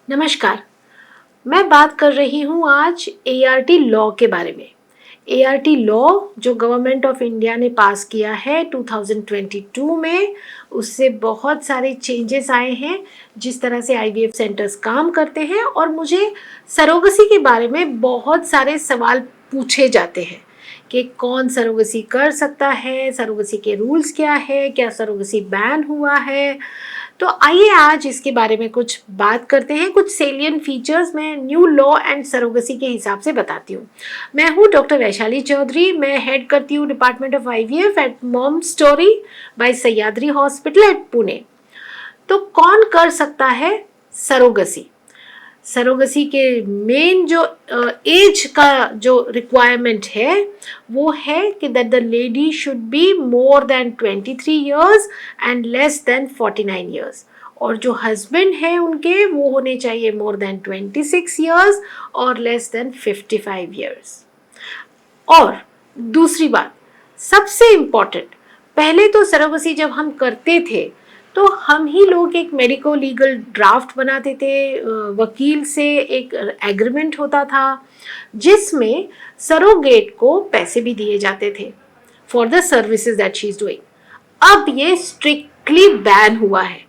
नमस्कार। मैं बात कर रही हूँ आज एआरटी लॉ के बारे में। एआरटी लॉ जो गवर्नमेंट ऑफ इंडिया ने पास किया है 2022 में, उससे बहुत सारे चेंजेस आए हैं जिस तरह से आईवीएफ सेंटर्स काम करते हैं। और मुझे सरोगसी के बारे में बहुत सारे सवाल पूछे जाते हैं कि कौन सरोगसी कर सकता है, सरोगसी के रूल्स क्या है, क्या सरोगसी बैन हुआ है। तो आइए आज इसके बारे में कुछ बात करते हैं। कुछ सेलियन फीचर्स मैं न्यू लॉ एंड सरोगसी के हिसाब से बताती हूँ। मैं हूँ डॉक्टर वैशाली चौधरी। मैं हेड करती हूँ department of IVF at Mom Story by Sahyadri hospital at Pune. तो कौन कर सकता है सरोगसी? सरोगसी के मेन जो एज का जो रिक्वायरमेंट है वो है कि that the lady should be more than 23 years and less than 49 years, और जो हस्बैंड है उनके वो होने चाहिए मोर देन 26 ईयर्स और लेस देन 55 ईयर्स। और दूसरी बात सबसे इम्पॉर्टेंट, पहले तो सरोगसी जब हम करते थे तो हम ही लोग एक मेडिको लीगल ड्राफ्ट बनाते थे, वकील से एक एग्रीमेंट होता था जिसमें सरोगेट को पैसे भी दिए जाते थे for the services that she is doing. अब ये स्ट्रिक्टली बैन हुआ है।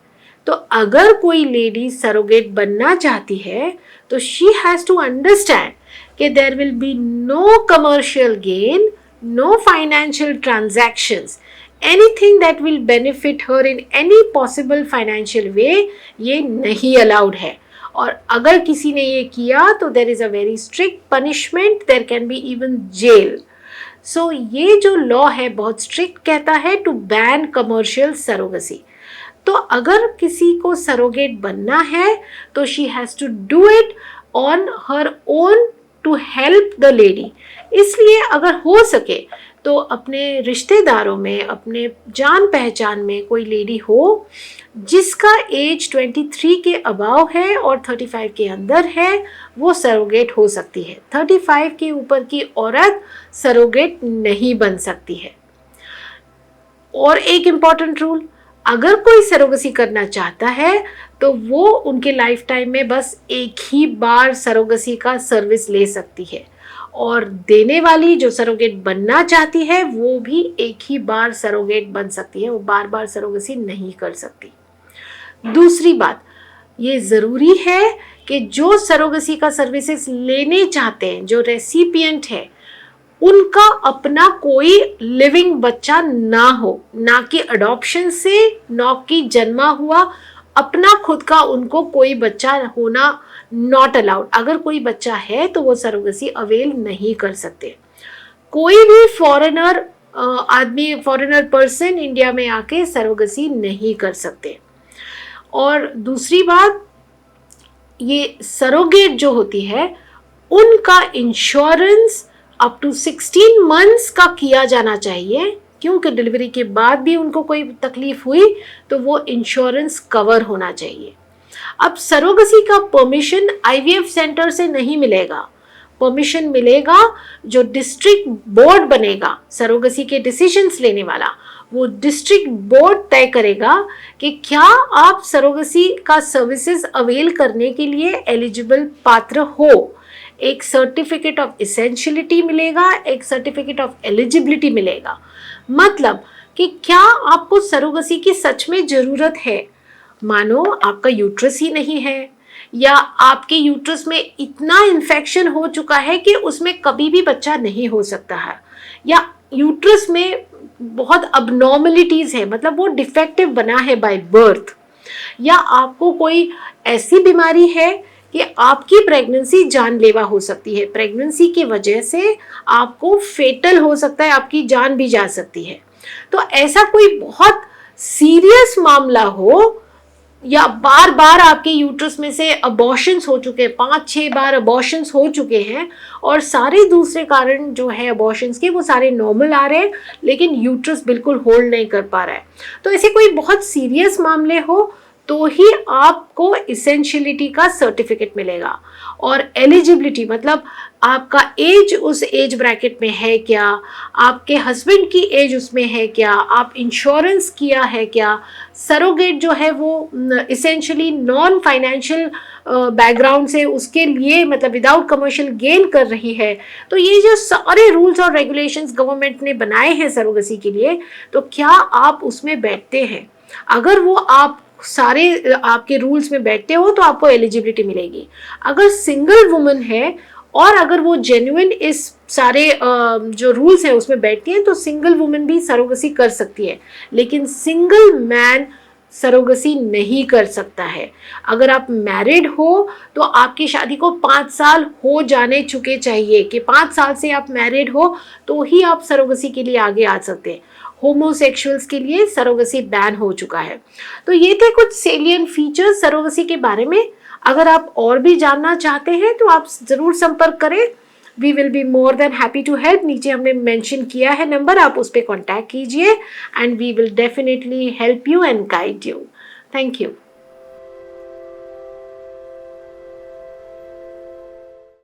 तो अगर कोई लेडी सरोगेट बनना चाहती है तो शी हैज टू अंडरस्टैंड कि there will be no commercial gain, no financial transactions, anything that will benefit her in any possible financial way, ये नहीं अलाउड है। और अगर किसी ने ये किया तो there is a very strict punishment, there can be even jail. So ये जो लॉ है बहुत स्ट्रिक्ट कहता है टू बैन कमर्शियल सरोगसी। तो अगर किसी को सरोगेट बनना है तो she has to do it on her own to help the lady. इसलिए अगर हो सके तो अपने रिश्तेदारों में, अपने जान पहचान में कोई लेडी हो जिसका एज 23 के अबाव है और 35 के अंदर है, वो सरोगेट हो सकती है। 35 के ऊपर की औरत सरोगेट नहीं बन सकती है। और एक इम्पॉर्टेंट रूल, अगर कोई सरोगसी करना चाहता है तो वो उनके लाइफ टाइम में बस एक ही बार सरोगसी का सर्विस ले सकती है, और देने वाली जो सरोगेट बनना चाहती है वो भी एक ही बार सरोगेट बन सकती है, वो बार बार सरोगसी नहीं कर सकती। दूसरी बात, ये ज़रूरी है कि जो सरोगसी का सर्विसेज लेने चाहते हैं, जो रेसिपिएंट है, उनका अपना कोई लिविंग बच्चा ना हो, ना कि अडॉप्शन से, ना कि जन्मा हुआ अपना खुद का उनको कोई बच्चा होना नॉट अलाउड। अगर कोई बच्चा है तो वो सरोगसी अवेल नहीं कर सकते। कोई भी फॉरेनर आदमी, फॉरेनर पर्सन इंडिया में आके सरोगसी नहीं कर सकते। और दूसरी बात, ये सरोगेट जो होती है उनका इंश्योरेंस अप टू 16 मंथ्स का किया जाना चाहिए, क्योंकि डिलीवरी के बाद भी उनको कोई तकलीफ हुई तो वो इंश्योरेंस कवर होना चाहिए। अब सरोगसी का परमिशन आईवीएफ सेंटर से नहीं मिलेगा। परमिशन मिलेगा जो डिस्ट्रिक्ट बोर्ड बनेगा सरोगसी के डिसीजंस लेने वाला, वो डिस्ट्रिक्ट बोर्ड तय करेगा कि क्या आप सरोगसी का सर्विसेज अवेल करने के लिए एलिजिबल पात्र हो। एक सर्टिफिकेट ऑफ इसेंशियलिटी मिलेगा, एक सर्टिफिकेट ऑफ एलिजिबिलिटी मिलेगा। मतलब कि क्या आपको सरोगसी की सच में ज़रूरत है। मानो आपका यूट्रस ही नहीं है, या आपके यूट्रस में इतना इन्फेक्शन हो चुका है कि उसमें कभी भी बच्चा नहीं हो सकता है, या यूट्रस में बहुत अबनॉर्मलिटीज़ है, मतलब वो डिफेक्टिव बना है बाय बर्थ, या आपको कोई ऐसी बीमारी है कि आपकी प्रेगनेंसी जानलेवा हो सकती है, प्रेगनेंसी की वजह से आपको फेटल हो सकता है, आपकी जान भी जा सकती है। तो ऐसा कोई बहुत सीरियस मामला हो, या बार बार आपके यूट्रस में से अबॉर्शंस हो चुके हैं, 5-6 बार अबॉर्शंस हो चुके हैं, और सारे दूसरे कारण जो है अबॉर्शंस के वो सारे नॉर्मल आ रहे हैं, लेकिन यूट्रस बिल्कुल होल्ड नहीं कर पा रहा है। तो ऐसे कोई बहुत सीरियस मामले हो तो ही आपको इसेंशियलिटी का सर्टिफिकेट मिलेगा। और एलिजिबिलिटी मतलब आपका एज उस एज ब्रैकेट में है क्या, आपके हस्बैंड की एज उसमें है क्या, आप इंश्योरेंस किया है क्या, सरोगेट जो है वो इसेंशियली नॉन फाइनेंशियल बैकग्राउंड से उसके लिए मतलब विदाउट कमर्शियल गेन कर रही है। तो ये जो सारे रूल्स और रेगुलेशंस गवर्नमेंट ने बनाए हैं सरोगेसी के लिए, तो क्या आप उसमें बैठते हैं? अगर वो आप सारे आपके रूल्स में बैठते हो तो आपको एलिजिबिलिटी मिलेगी। अगर सिंगल वुमन है और अगर वो जेन्युइन इस सारे जो रूल्स हैं उसमें बैठती हैं तो सिंगल वुमन भी सरोगेसी कर सकती है, लेकिन सिंगल मैन सरोगेसी नहीं कर सकता है। अगर आप मैरिड हो तो आपकी शादी को 5 साल हो जाने चुके चाहिए, कि 5 साल से आप मैरिड हो तो ही आप सरोगेसी के लिए आगे आ सकते हैं। होमोसेक्सुअल्स के लिए सरोगेसी बैन हो चुका है। तो ये थे कुछ सेलियंट फीचर्स सरोगेसी के बारे में। अगर आप और भी जानना चाहते हैं तो आप ज़रूर संपर्क करें। We will be more than happy to help. नीचे हमने मेंशन किया है नंबर, आप उस पर कॉन्टैक्ट कीजिए and we will definitely help you and guide you. Thank you.